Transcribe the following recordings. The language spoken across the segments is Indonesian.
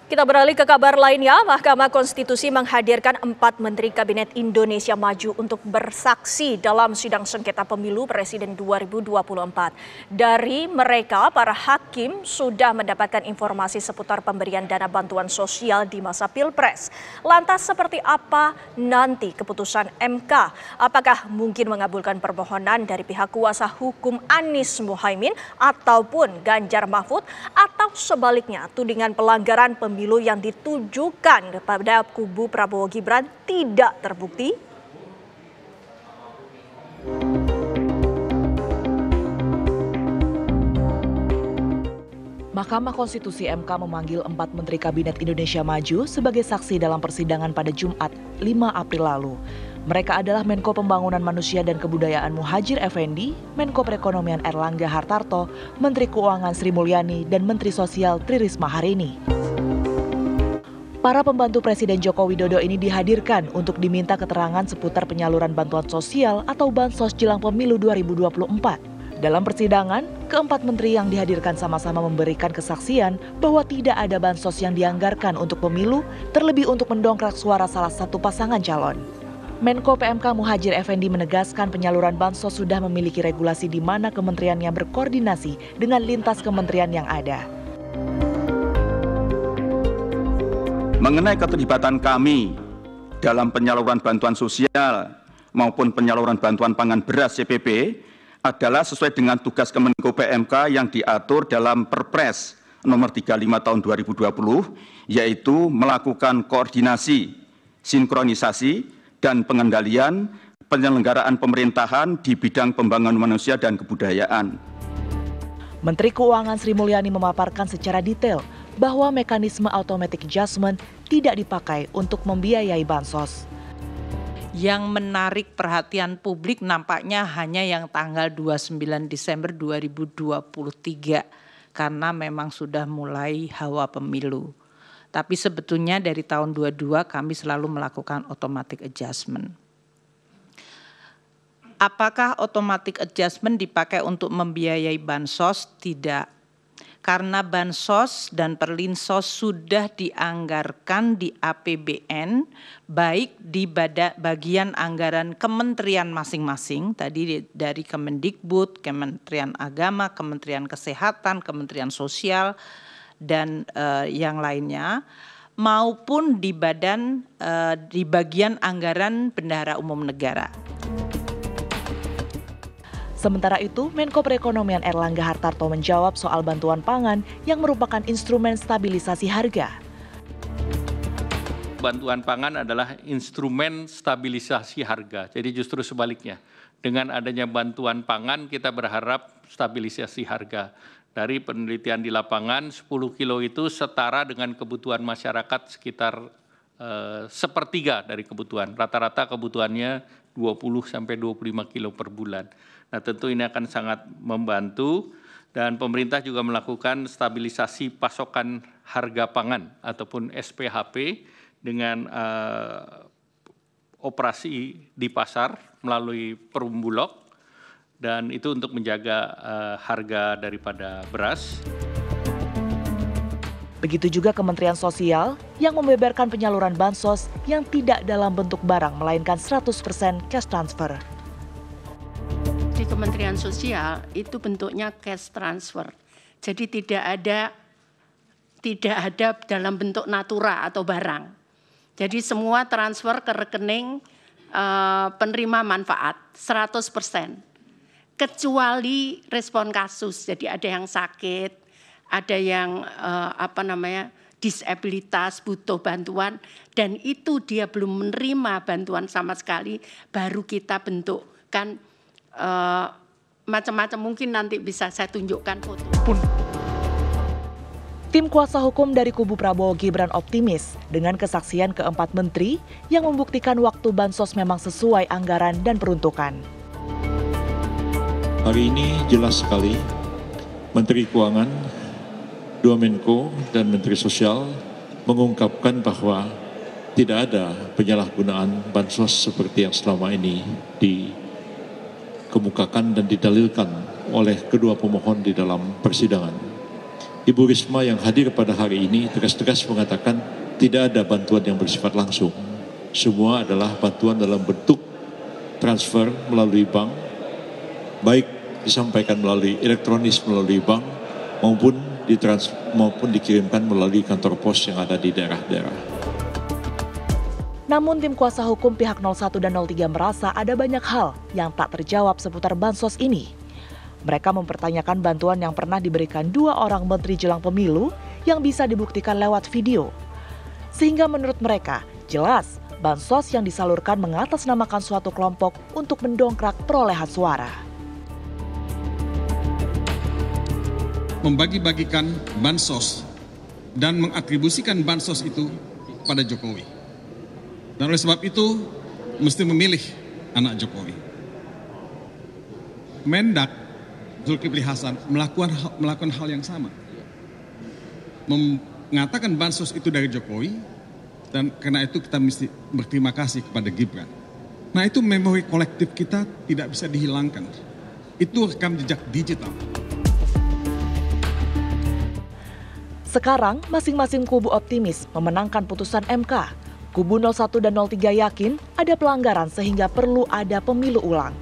Kita beralih ke kabar lainnya, Mahkamah Konstitusi menghadirkan 4 Menteri Kabinet Indonesia Maju untuk bersaksi dalam sidang sengketa pemilu Presiden 2024. Dari mereka, para hakim sudah mendapatkan informasi seputar pemberian dana bantuan sosial di masa Pilpres. Lantas seperti apa nanti keputusan MK? Apakah mungkin mengabulkan permohonan dari pihak kuasa hukum Anies Mohaimin ataupun Ganjar Mahfud, atau sebaliknya tudingan pelanggaran pemilu yang ditujukan kepada kubu Prabowo Gibran tidak terbukti? Mahkamah Konstitusi MK memanggil 4 Menteri Kabinet Indonesia Maju sebagai saksi dalam persidangan pada Jumat 5 April lalu. Mereka adalah Menko Pembangunan Manusia dan Kebudayaan Muhadjir Effendi, Menko Perekonomian Erlangga Hartarto, Menteri Keuangan Sri Mulyani, dan Menteri Sosial Tri Risma hari ini. Para pembantu Presiden Joko Widodo ini dihadirkan untuk diminta keterangan seputar penyaluran bantuan sosial atau Bansos jelang pemilu 2024. Dalam persidangan, keempat menteri yang dihadirkan sama-sama memberikan kesaksian bahwa tidak ada bansos yang dianggarkan untuk pemilu, terlebih untuk mendongkrak suara salah satu pasangan calon. Menko PMK Muhadjir Effendi menegaskan penyaluran bansos sudah memiliki regulasi di mana kementeriannya berkoordinasi dengan lintas kementerian yang ada. Mengenai keterlibatan kami dalam penyaluran bantuan sosial maupun penyaluran bantuan pangan beras CPB adalah sesuai dengan tugas Kemenko PMK yang diatur dalam Perpres nomor 35 tahun 2020, yaitu melakukan koordinasi, sinkronisasi, dan pengendalian penyelenggaraan pemerintahan di bidang pembangunan manusia dan kebudayaan. Menteri Keuangan Sri Mulyani memaparkan secara detail bahwa mekanisme automatic adjustment tidak dipakai untuk membiayai bansos. Yang menarik perhatian publik nampaknya hanya yang tanggal 29 Desember 2023 karena memang sudah mulai hawa pemilu. Tapi sebetulnya dari tahun 22 kami selalu melakukan automatic adjustment. Apakah automatic adjustment dipakai untuk membiayai bansos? Tidak. Karena bansos dan perlinsos sudah dianggarkan di APBN, baik di bagian anggaran kementerian masing-masing, tadi dari Kemendikbud, Kementerian Agama, Kementerian Kesehatan, Kementerian Sosial, dan yang lainnya, maupun di bagian anggaran Bendahara Umum Negara. Sementara itu, Menko Perekonomian Erlangga Hartarto menjawab soal bantuan pangan yang merupakan instrumen stabilisasi harga. Bantuan pangan adalah instrumen stabilisasi harga, jadi justru sebaliknya. Dengan adanya bantuan pangan kita berharap stabilisasi harga. Dari penelitian di lapangan, 10 kilo itu setara dengan kebutuhan masyarakat sekitar sepertiga dari kebutuhan. Rata-rata kebutuhannya 20-25 kilo per bulan. Nah, tentu ini akan sangat membantu, dan pemerintah juga melakukan stabilisasi pasokan harga pangan ataupun SPHP dengan operasi di pasar melalui Perum Bulog, dan itu untuk menjaga harga daripada beras. Begitu juga Kementerian Sosial yang membeberkan penyaluran bansos yang tidak dalam bentuk barang melainkan 100% cash transfer. Di Kementerian Sosial itu bentuknya cash transfer. Jadi tidak ada dalam bentuk natura atau barang. Jadi semua transfer ke rekening penerima manfaat 100%. Kecuali respon kasus. Jadi ada yang sakit, ada yang disabilitas, butuh bantuan, dan itu dia belum menerima bantuan sama sekali, baru kita bentukkan macam-macam. Mungkin nanti bisa saya tunjukkan foto. Tim kuasa hukum dari kubu Prabowo Gibran optimis dengan kesaksian keempat menteri yang membuktikan waktu bansos memang sesuai anggaran dan peruntukan. Hari ini jelas sekali Menteri Keuangan, 2 Menko dan Menteri Sosial mengungkapkan bahwa tidak ada penyalahgunaan bansos seperti yang selama ini dikemukakan dan didalilkan oleh kedua pemohon di dalam persidangan. Ibu Risma yang hadir pada hari ini tegas-tegas mengatakan tidak ada bantuan yang bersifat langsung. Semua adalah bantuan dalam bentuk transfer melalui bank, baik disampaikan melalui elektronis melalui bank maupun dikirimkan melalui kantor pos yang ada di daerah-daerah. Namun tim kuasa hukum pihak 01 dan 03 merasa ada banyak hal yang tak terjawab seputar bansos ini. Mereka mempertanyakan bantuan yang pernah diberikan 2 orang menteri jelang pemilu yang bisa dibuktikan lewat video. Sehingga menurut mereka, jelas bansos yang disalurkan mengatasnamakan suatu kelompok untuk mendongkrak perolehan suara. Membagi-bagikan bansos dan mengatribusikan bansos itu pada Jokowi. Dan oleh sebab itu, mesti memilih anak Jokowi. Mendak Zulkifli Hasan melakukan hal yang sama. Mengatakan bansos itu dari Jokowi, dan karena itu kita mesti berterima kasih kepada Gibran. Nah, itu memori kolektif kita tidak bisa dihilangkan. Itu rekam jejak digital. Sekarang masing-masing kubu optimis memenangkan putusan MK. Kubu 01 dan 03 yakin ada pelanggaran sehingga perlu ada pemilu ulang.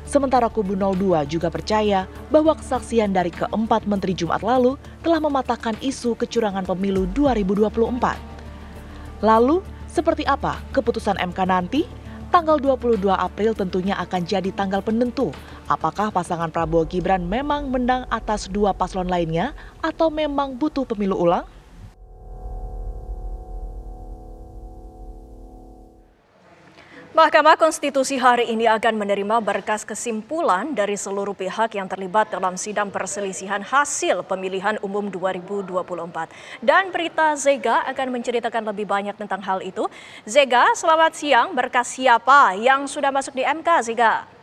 Sementara kubu 02 juga percaya bahwa kesaksian dari keempat menteri Jumat lalu telah mematahkan isu kecurangan pemilu 2024. Lalu, seperti apa keputusan MK nanti? Tanggal 22 April tentunya akan jadi tanggal penentu. Apakah pasangan Prabowo Gibran memang menang atas 2 paslon lainnya atau memang butuh pemilu ulang? Mahkamah Konstitusi hari ini akan menerima berkas kesimpulan dari seluruh pihak yang terlibat dalam sidang perselisihan hasil pemilihan umum 2024. Dan Berita Zega akan menceritakan lebih banyak tentang hal itu. Zega, selamat siang. Berkas siapa yang sudah masuk di MK, Zega?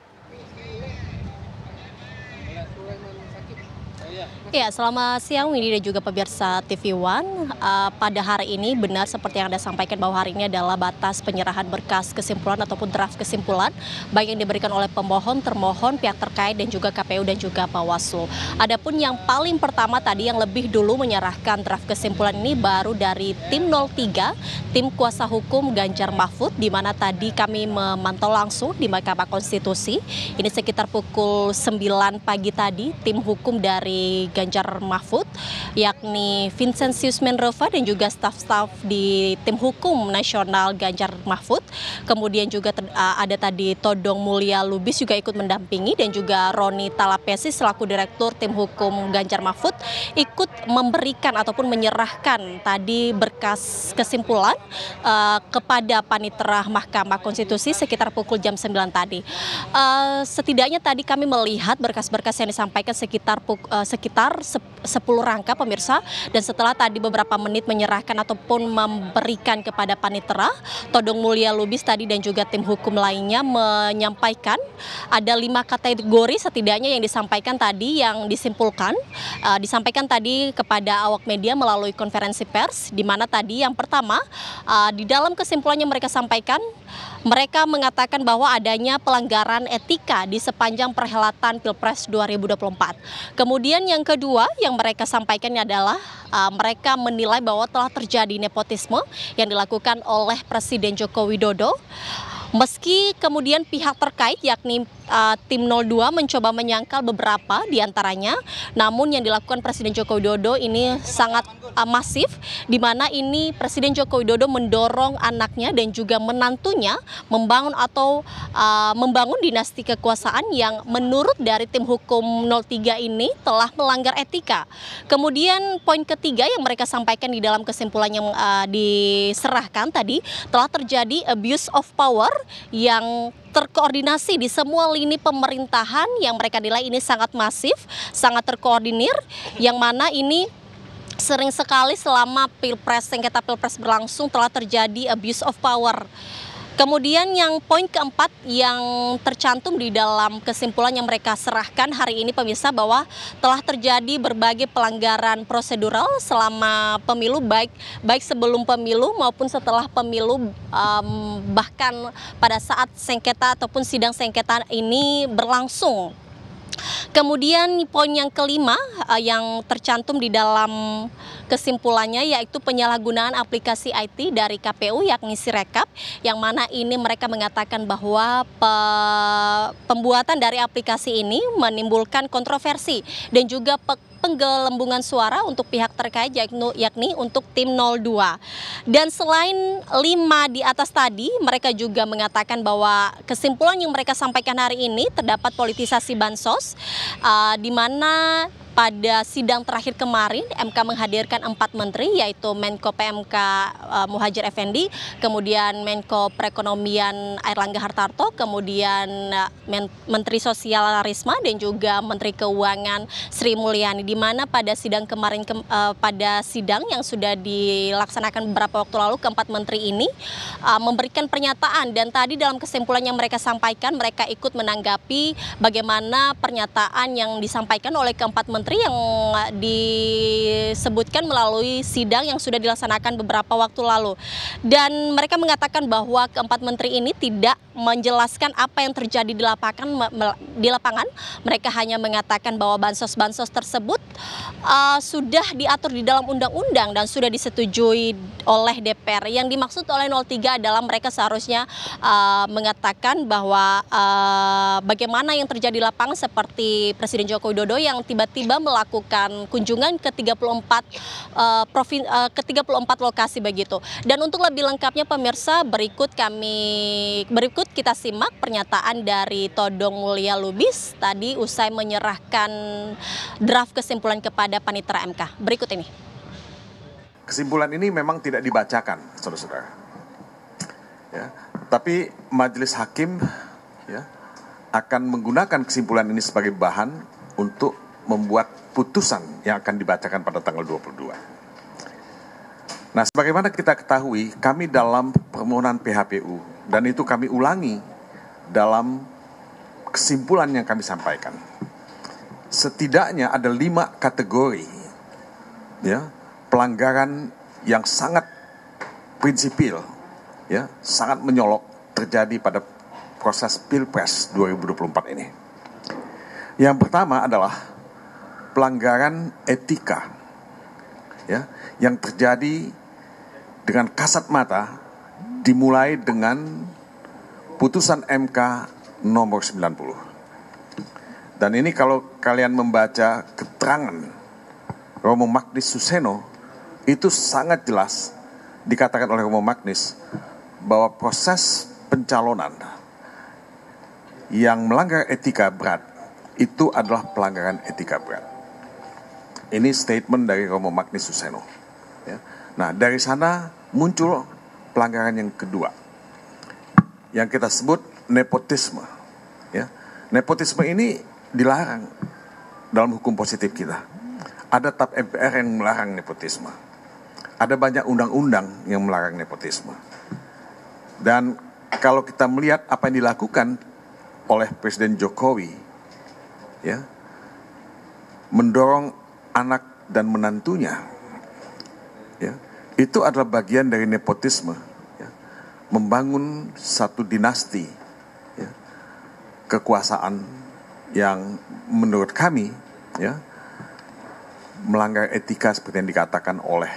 Ya, selamat siang Windy dan juga pemirsa TV One. Pada hari ini benar seperti yang Anda sampaikan bahwa hari ini adalah batas penyerahan berkas kesimpulan ataupun draft kesimpulan baik yang diberikan oleh pemohon, termohon, pihak terkait dan juga KPU dan juga Bawaslu. Adapun yang paling pertama tadi yang lebih dulu menyerahkan draft kesimpulan ini baru dari tim 03, tim kuasa hukum Ganjar Mahfud, di mana tadi kami memantau langsung di Mahkamah Konstitusi. Ini sekitar pukul 9 pagi tadi tim hukum dari Ganjar Mahfud, yakni Vincentius Menrova dan juga staf-staf di tim hukum nasional Ganjar Mahfud. Kemudian juga ada tadi Todong Mulya Lubis juga ikut mendampingi dan juga Roni Talapesi selaku direktur tim hukum Ganjar Mahfud ikut memberikan ataupun menyerahkan tadi berkas kesimpulan kepada panitera Mahkamah Konstitusi sekitar pukul jam 9 tadi. Setidaknya tadi kami melihat berkas-berkas yang disampaikan sekitar 10 rangka pemirsa, dan setelah tadi beberapa menit menyerahkan ataupun memberikan kepada panitera, Todong Mulya Lubis tadi dan juga tim hukum lainnya menyampaikan ada 5 kategori setidaknya yang disampaikan tadi, yang disimpulkan disampaikan tadi kepada awak media melalui konferensi pers, di mana tadi yang pertama di dalam kesimpulan yang mereka sampaikan, mereka mengatakan bahwa adanya pelanggaran etika di sepanjang perhelatan Pilpres 2024. Kemudian yang kedua yang mereka sampaikan adalah mereka menilai bahwa telah terjadi nepotisme yang dilakukan oleh Presiden Joko Widodo. Meski kemudian pihak terkait yakni tim 02 mencoba menyangkal beberapa diantaranya, namun yang dilakukan Presiden Joko Widodo ini sangat masif, di mana ini Presiden Joko Widodo mendorong anaknya dan juga menantunya membangun membangun dinasti kekuasaan yang menurut dari tim hukum 03 ini telah melanggar etika. Kemudian poin ketiga yang mereka sampaikan di dalam kesimpulan yang diserahkan tadi, telah terjadi abuse of power yang terkoordinasi di semua lini pemerintahan yang mereka nilai ini sangat masif, sangat terkoordinir, yang mana ini sering sekali selama sengketa Pilpres berlangsung telah terjadi abuse of power. Kemudian yang poin keempat yang tercantum di dalam kesimpulan yang mereka serahkan hari ini pemirsa, bahwa telah terjadi berbagai pelanggaran prosedural selama pemilu, baik sebelum pemilu maupun setelah pemilu, bahkan pada saat sengketa ataupun sidang sengketa ini berlangsung. Kemudian poin yang kelima yang tercantum di dalam kesimpulannya yaitu penyalahgunaan aplikasi IT dari KPU yakni Sirekap, yang mana ini mereka mengatakan bahwa pembuatan dari aplikasi ini menimbulkan kontroversi dan juga penggelembungan suara untuk pihak terkait yakni untuk tim 02. Dan selain 5 di atas tadi, mereka juga mengatakan bahwa kesimpulan yang mereka sampaikan hari ini terdapat politisasi bansos, di mana pada sidang terakhir kemarin MK menghadirkan 4 menteri yaitu Menko PMK Muhadjir Effendi, kemudian Menko Perekonomian Airlangga Hartarto, kemudian Menteri Sosial Risma dan juga Menteri Keuangan Sri Mulyani, di mana pada sidang kemarin pada sidang yang sudah dilaksanakan beberapa waktu lalu keempat menteri ini memberikan pernyataan, dan tadi dalam kesimpulan yang mereka sampaikan mereka ikut menanggapi bagaimana pernyataan yang disampaikan oleh keempat menteri yang disebutkan melalui sidang yang sudah dilaksanakan beberapa waktu lalu. Dan mereka mengatakan bahwa keempat menteri ini tidak menjelaskan apa yang terjadi di lapangan. Mereka hanya mengatakan bahwa bansos-bansos tersebut sudah diatur di dalam undang-undang dan sudah disetujui oleh DPR. Yang dimaksud oleh 03 adalah mereka seharusnya mengatakan bahwa bagaimana yang terjadi di lapangan, seperti Presiden Joko Widodo yang tiba-tiba melakukan kunjungan ke 34 lokasi begitu. Dan untuk lebih lengkapnya pemirsa, berikut kita simak pernyataan dari Todong Mulya Lubis tadi usai menyerahkan draft kesimpulan kepada Panitera MK. Berikut ini. Kesimpulan ini memang tidak dibacakan, saudara-saudara. Ya, tapi majelis hakim ya akan menggunakan kesimpulan ini sebagai bahan untuk membuat putusan yang akan dibacakan pada tanggal 22. Nah, sebagaimana kita ketahui, kami dalam permohonan PHPU, dan itu kami ulangi dalam kesimpulan yang kami sampaikan. Setidaknya ada 5 kategori ya, pelanggaran yang sangat prinsipil, ya, sangat menyolok terjadi pada proses Pilpres 2024 ini. Yang pertama adalah pelanggaran etika, ya, yang terjadi dengan kasat mata, dimulai dengan putusan MK nomor 90. Dan ini kalau kalian membaca keterangan Romo Magnis Suseno, itu sangat jelas dikatakan oleh Romo Magnis bahwa proses pencalonan yang melanggar etika berat itu adalah pelanggaran etika berat. Ini statement dari Romo Magnis Suseno. Ya. Nah, dari sana muncul pelanggaran yang kedua, yang kita sebut nepotisme. Ya. Nepotisme ini dilarang dalam hukum positif kita. Ada TAP MPR yang melarang nepotisme. Ada banyak undang-undang yang melarang nepotisme. Dan kalau kita melihat apa yang dilakukan oleh Presiden Jokowi, ya, mendorong anak dan menantunya, ya, itu adalah bagian dari nepotisme, ya, membangun satu dinasti, ya, kekuasaan yang menurut kami, ya, melanggar etika seperti yang dikatakan oleh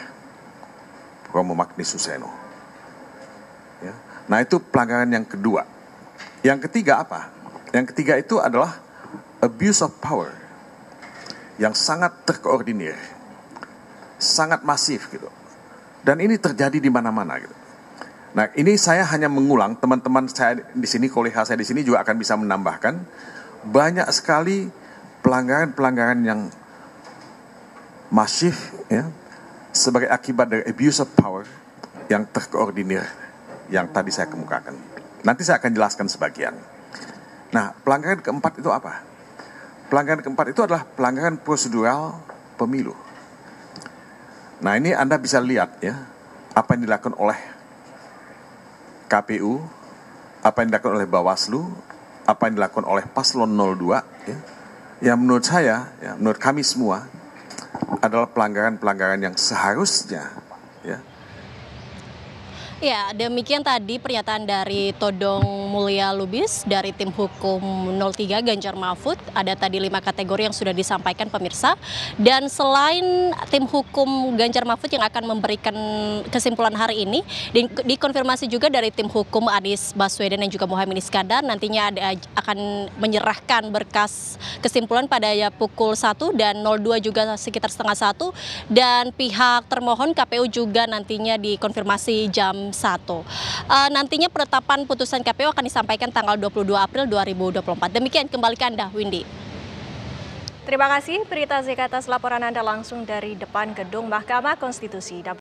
Romo Magnis Suseno. Ya. Nah, itu pelanggaran yang kedua. Yang ketiga apa? Yang ketiga itu adalah abuse of power yang sangat terkoordinir, sangat masif gitu. Dan ini terjadi di mana-mana gitu. Nah, ini saya hanya mengulang, teman-teman saya di sini, kolega saya di sini juga akan bisa menambahkan banyak sekali pelanggaran-pelanggaran yang masif, ya, sebagai akibat dari abuse of power yang terkoordinir yang tadi saya kemukakan. Nanti saya akan jelaskan sebagian. Nah, pelanggaran keempat itu apa? Pelanggaran keempat itu adalah pelanggaran prosedural pemilu. Nah, ini Anda bisa lihat ya, apa yang dilakukan oleh KPU, apa yang dilakukan oleh Bawaslu, apa yang dilakukan oleh Paslon 02, ya, yang menurut saya, ya, menurut kami semua, adalah pelanggaran-pelanggaran yang seharusnya, ya. Ya, demikian tadi pernyataan dari Todong Mulya Lubis dari tim hukum 03 Ganjar Mahfud. Ada tadi 5 kategori yang sudah disampaikan pemirsa. Dan selain tim hukum Ganjar Mahfud yang akan memberikan kesimpulan hari ini, dikonfirmasi juga dari tim hukum Anies Baswedan dan juga Muhaimin Iskandar. Nantinya akan menyerahkan berkas kesimpulan pada pukul 1 dan 02 juga sekitar setengah 1. Dan pihak termohon KPU juga nantinya dikonfirmasi jam 1. Nantinya penetapan putusan KPU akan disampaikan tanggal 22 April 2024. Demikian, kembali ke Anda, Windy. Terima kasih Prita Zeka atas laporan Anda langsung dari depan gedung Mahkamah Konstitusi.